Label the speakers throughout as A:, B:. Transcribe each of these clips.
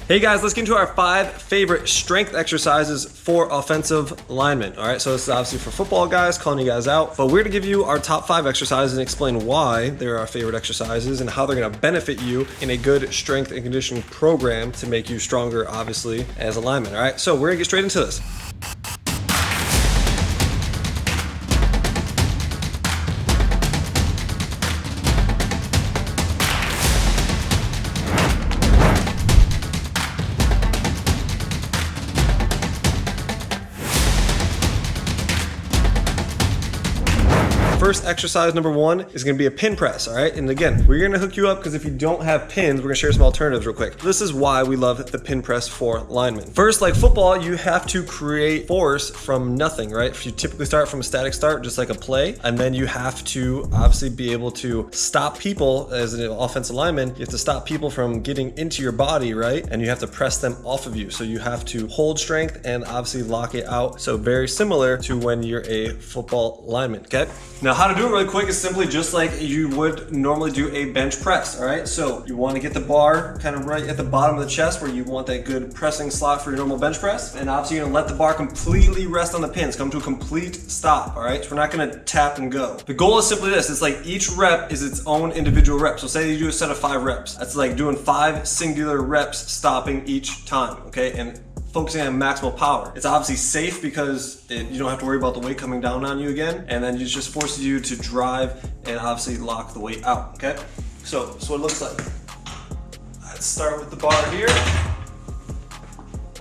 A: Hey guys, let's get into our 5 favorite strength exercises for offensive linemen. All right, so this is obviously for football guys, calling you guys out, but we're gonna give you our top 5 exercises and explain why they're our favorite exercises and how they're gonna benefit you in a good strength and conditioning program to make you stronger, obviously, as a lineman. All right, so we're gonna get straight into this. First exercise number 1 is going to be a pin press, all right? And again, we're going to hook you up because if you don't have pins, we're going to share some alternatives real quick. This is why we love the pin press for linemen. First, like football, you have to create force from nothing, right? If you typically start from a static start, just like a play, and then you have to obviously be able to stop people as an offensive lineman. You have to stop people from getting into your body, right? And you have to press them off of you. So you have to hold strength and obviously lock it out. So very similar to when you're a football lineman, okay? Now, how to do it really quick is simply just like you would normally do a bench press, all right? So you want to get the bar kind of right at the bottom of the chest where you want that good pressing slot for your normal bench press. And obviously you're gonna let the bar completely rest on the pins, come to a complete stop, all right? So we're not gonna tap and go. The goal is simply this, it's like each rep is its own individual rep. So say you do a set of 5 reps. That's like doing 5 singular reps, stopping each time, okay? And focusing on maximal power. It's obviously safe because you don't have to worry about the weight coming down on you again, and then it just forces you to drive and obviously lock the weight out, okay? So that's what it looks like. I'd start with the bar here.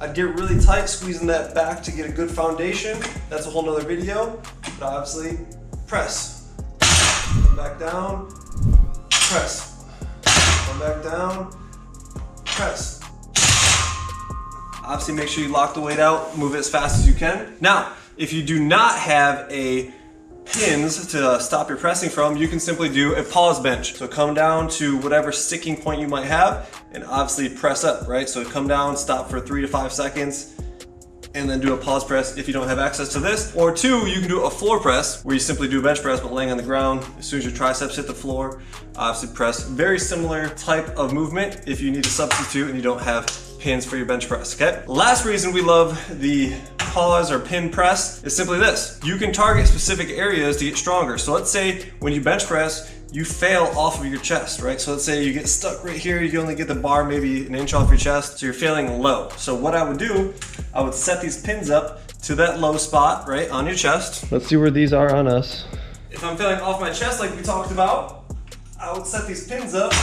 A: I'd get really tight, squeezing that back to get a good foundation. That's a whole nother video, but obviously press. Come back down, press. Come back down, press. Obviously, make sure you lock the weight out, move it as fast as you can. Now, if you do not have a pins to stop your pressing from, you can simply do a pause bench. So come down to whatever sticking point you might have and obviously press up, right? So come down, stop for 3 to 5 seconds, and then do a pause press if you don't have access to this. Or 2, you can do a floor press where you simply do a bench press but laying on the ground. As soon as your triceps hit the floor, obviously press. Very similar type of movement if you need to substitute and you don't have pins for your bench press, okay? Last reason we love the pause or pin press is simply this. You can target specific areas to get stronger. So let's say when you bench press, you fail off of your chest, right? So let's say you get stuck right here, you only get the bar maybe an inch off your chest, so you're failing low. So what I would do, I would set these pins up to that low spot, right, on your chest. Let's see where these are on us. If I'm failing off my chest like we talked about, I would set these pins up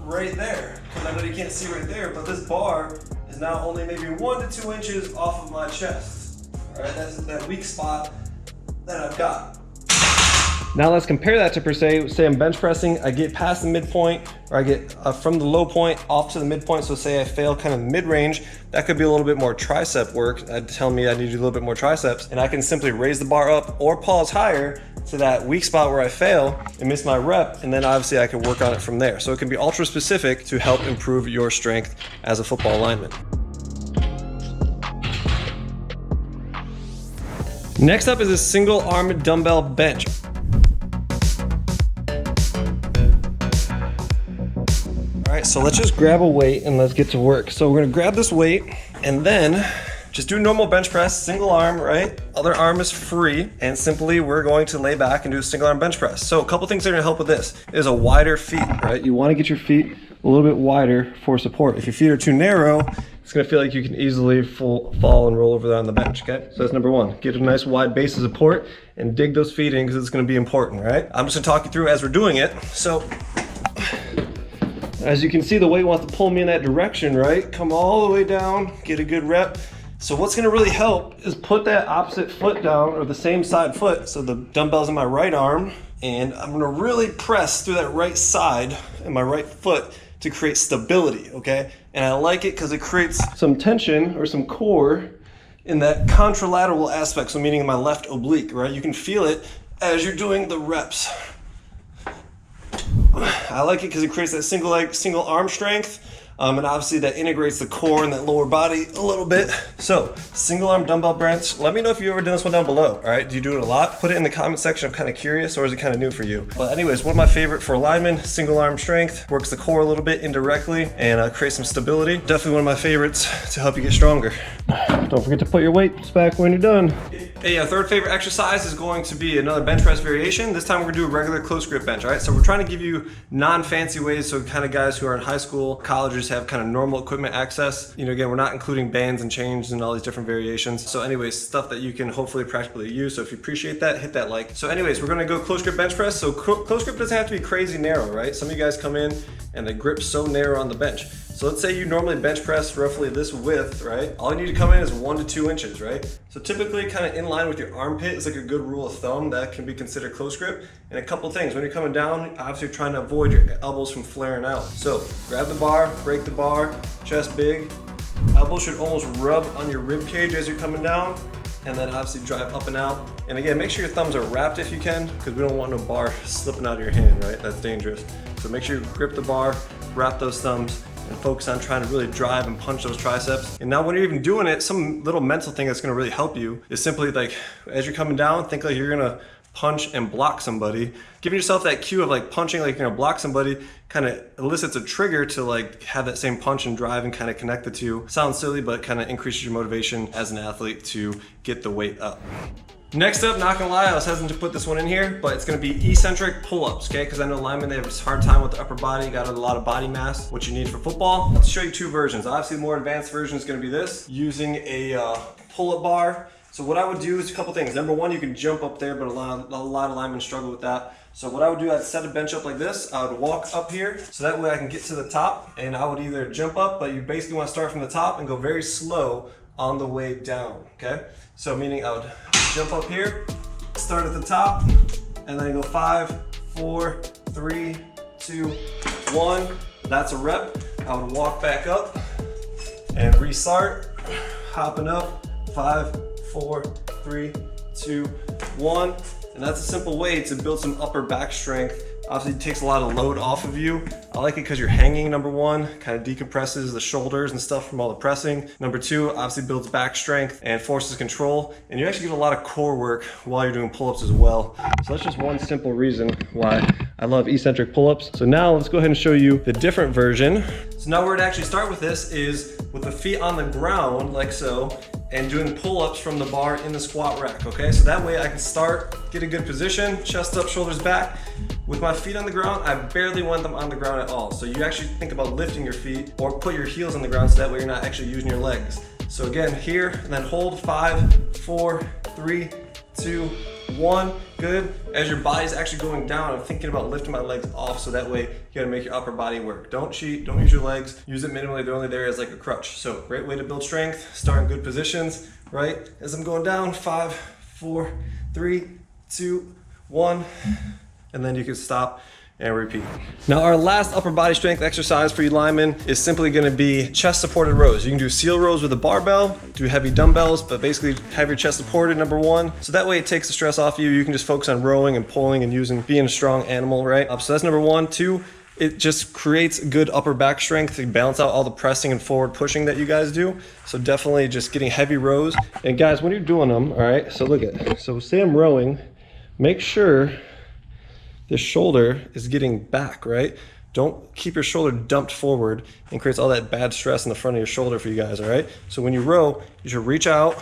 A: right there, because I know you can't see right there, but this bar is now only maybe 1 to 2 inches off of my chest. All right, that's that weak spot that I've got. Now let's compare that to per se, say I'm bench pressing, I get past the midpoint, or I get from the low point off to the midpoint, so say I fail kind of mid-range, that could be a little bit more tricep work. That'd tell me I need to do a little bit more triceps, and I can simply raise the bar up or pause higher to that weak spot where I fail and miss my rep, and then obviously I can work on it from there. So it can be ultra specific to help improve your strength as a football lineman. Next up is a single arm dumbbell bench. All right, so let's just grab a weight and let's get to work. So we're gonna grab this weight and then just do normal bench press, single arm, right? Other arm is free, and simply we're going to lay back and do a single arm bench press. So a couple things that are gonna help with this is a wider feet, right? You wanna get your feet a little bit wider for support. If your feet are too narrow, it's gonna feel like you can easily fall and roll over there on the bench, okay? So that's number 1. Get a nice wide base of support and dig those feet in because it's gonna be important, right? I'm just gonna talk you through as we're doing it. So, as you can see, the weight wants to pull me in that direction, right? Come all the way down, get a good rep. So what's gonna really help is put that opposite foot down, or the same side foot, so the dumbbell's in my right arm, and I'm gonna really press through that right side and my right foot to create stability, okay? And I like it because it creates some tension or some core in that contralateral aspect, so meaning in my left oblique, right? You can feel it as you're doing the reps. I like it because it creates that single arm strength. And obviously that integrates the core and that lower body a little bit. So single arm dumbbell bench. Let me know if you've ever done this one down below. All right, do you do it a lot? Put it in the comment section. I'm kind of curious, or is it kind of new for you? But anyways, one of my favorite for linemen, single arm strength, works the core a little bit indirectly and creates some stability. Definitely one of my favorites to help you get stronger. Don't forget to put your weights back when you're done. Hey, our third favorite exercise is going to be another bench press variation. This time we're gonna do a regular close grip bench, all right? So we're trying to give you non-fancy ways, so kind of guys who are in high school, colleges have kind of normal equipment access. You know, again, we're not including bands and chains and all these different variations. So anyways, stuff that you can hopefully practically use. So if you appreciate that, hit that like. So anyways, we're gonna go close grip bench press. So close grip doesn't have to be crazy narrow, right? Some of you guys come in and the grip's so narrow on the bench. So let's say you normally bench press roughly this width, right? All you need to come in is 1 to 2 inches, right? So typically kind of in line with your armpit is like a good rule of thumb that can be considered close grip. And a couple things, when you're coming down, obviously you're trying to avoid your elbows from flaring out. So grab the bar, break the bar, chest big. Elbows should almost rub on your rib cage as you're coming down, and then obviously drive up and out. And again, make sure your thumbs are wrapped if you can, because we don't want no bar slipping out of your hand, right? That's dangerous. So make sure you grip the bar, wrap those thumbs, and focus on trying to really drive and punch those triceps. And now when you're even doing it, some little mental thing that's gonna really help you is simply like, as you're coming down, think like you're gonna punch and block somebody. Giving yourself that cue of like punching like you're gonna block somebody kind of elicits a trigger to like have that same punch and drive and kind of connect the two. Sounds silly, but kind of increases your motivation as an athlete to get the weight up. Next up, not gonna lie, I was hesitant to put this one in here, but it's gonna be eccentric pull-ups, okay? Because I know linemen, they have a hard time with the upper body, got a lot of body mass, what you need for football. Let's show you 2 versions. Obviously, the more advanced version is gonna be this, using a pull-up bar. So what I would do is a couple things. Number one, you can jump up there, but a lot of linemen struggle with that. So what I would do, I'd set a bench up like this. I would walk up here, so that way I can get to the top, and I would either jump up, but you basically wanna start from the top and go very slow on the way down, okay? So meaning I would jump up here, start at the top, and then go 5, 4, 3, 2, 1. That's a rep. I would walk back up and restart, hopping up, 5, 4, 3, 2, 1. And that's a simple way to build some upper back strength. Obviously it takes a lot of load off of you. I like it because you're hanging, number one, kind of decompresses the shoulders and stuff from all the pressing. Number two, obviously builds back strength and forces control. And you actually get a lot of core work while you're doing pull-ups as well. So that's just one simple reason why I love eccentric pull-ups. So now let's go ahead and show you the different version. So now where to actually start with this is with the feet on the ground, like so, and doing pull-ups from the bar in the squat rack, okay? So that way I can start, get a good position, chest up, shoulders back. With my feet on the ground, I barely want them on the ground at all. So you actually think about lifting your feet or put your heels on the ground so that way you're not actually using your legs. So again, here, and then hold 5, 4, 3, 2, 1. Good. As your body's actually going down, I'm thinking about lifting my legs off so that way you gotta make your upper body work. Don't cheat, don't use your legs, use it minimally, they're only there as like a crutch. So great way to build strength, start in good positions, right? As I'm going down, 5, 4, 3, 2, 1. And then you can stop and repeat. Now our last upper body strength exercise for you linemen is simply gonna be chest supported rows. You can do seal rows with a barbell, do heavy dumbbells, but basically have your chest supported, number one. So that way it takes the stress off you. You can just focus on rowing and pulling and being a strong animal, right? So that's number one. Two, it just creates good upper back strength to balance out all the pressing and forward pushing that you guys do. So definitely just getting heavy rows. And guys, when you're doing them, all right, so look at, so say I'm rowing, make sure this shoulder is getting back, right? Don't keep your shoulder dumped forward and creates all that bad stress in the front of your shoulder for you guys, all right? So when you row, you should reach out,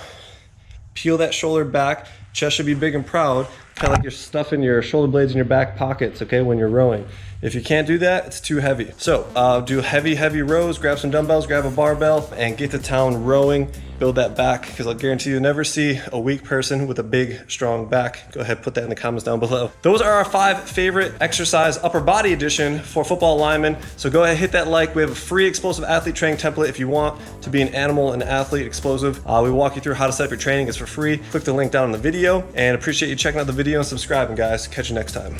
A: peel that shoulder back, chest should be big and proud, kind of like you're stuffing your shoulder blades in your back pockets, okay, when you're rowing. If you can't do that, it's too heavy. So do heavy rows, grab some dumbbells, grab a barbell, and get to town rowing. Build that back, because I'll guarantee you'll never see a weak person with a big, strong back. Go ahead, put that in the comments down below. Those are our 5 favorite exercise upper body edition for football linemen. So go ahead, hit that like. We have a free explosive athlete training template if you want to be an animal and athlete explosive. We walk you through how to set up your training. It's for free. Click the link down in the video, and appreciate you checking out the video and subscribing, guys. Catch you next time.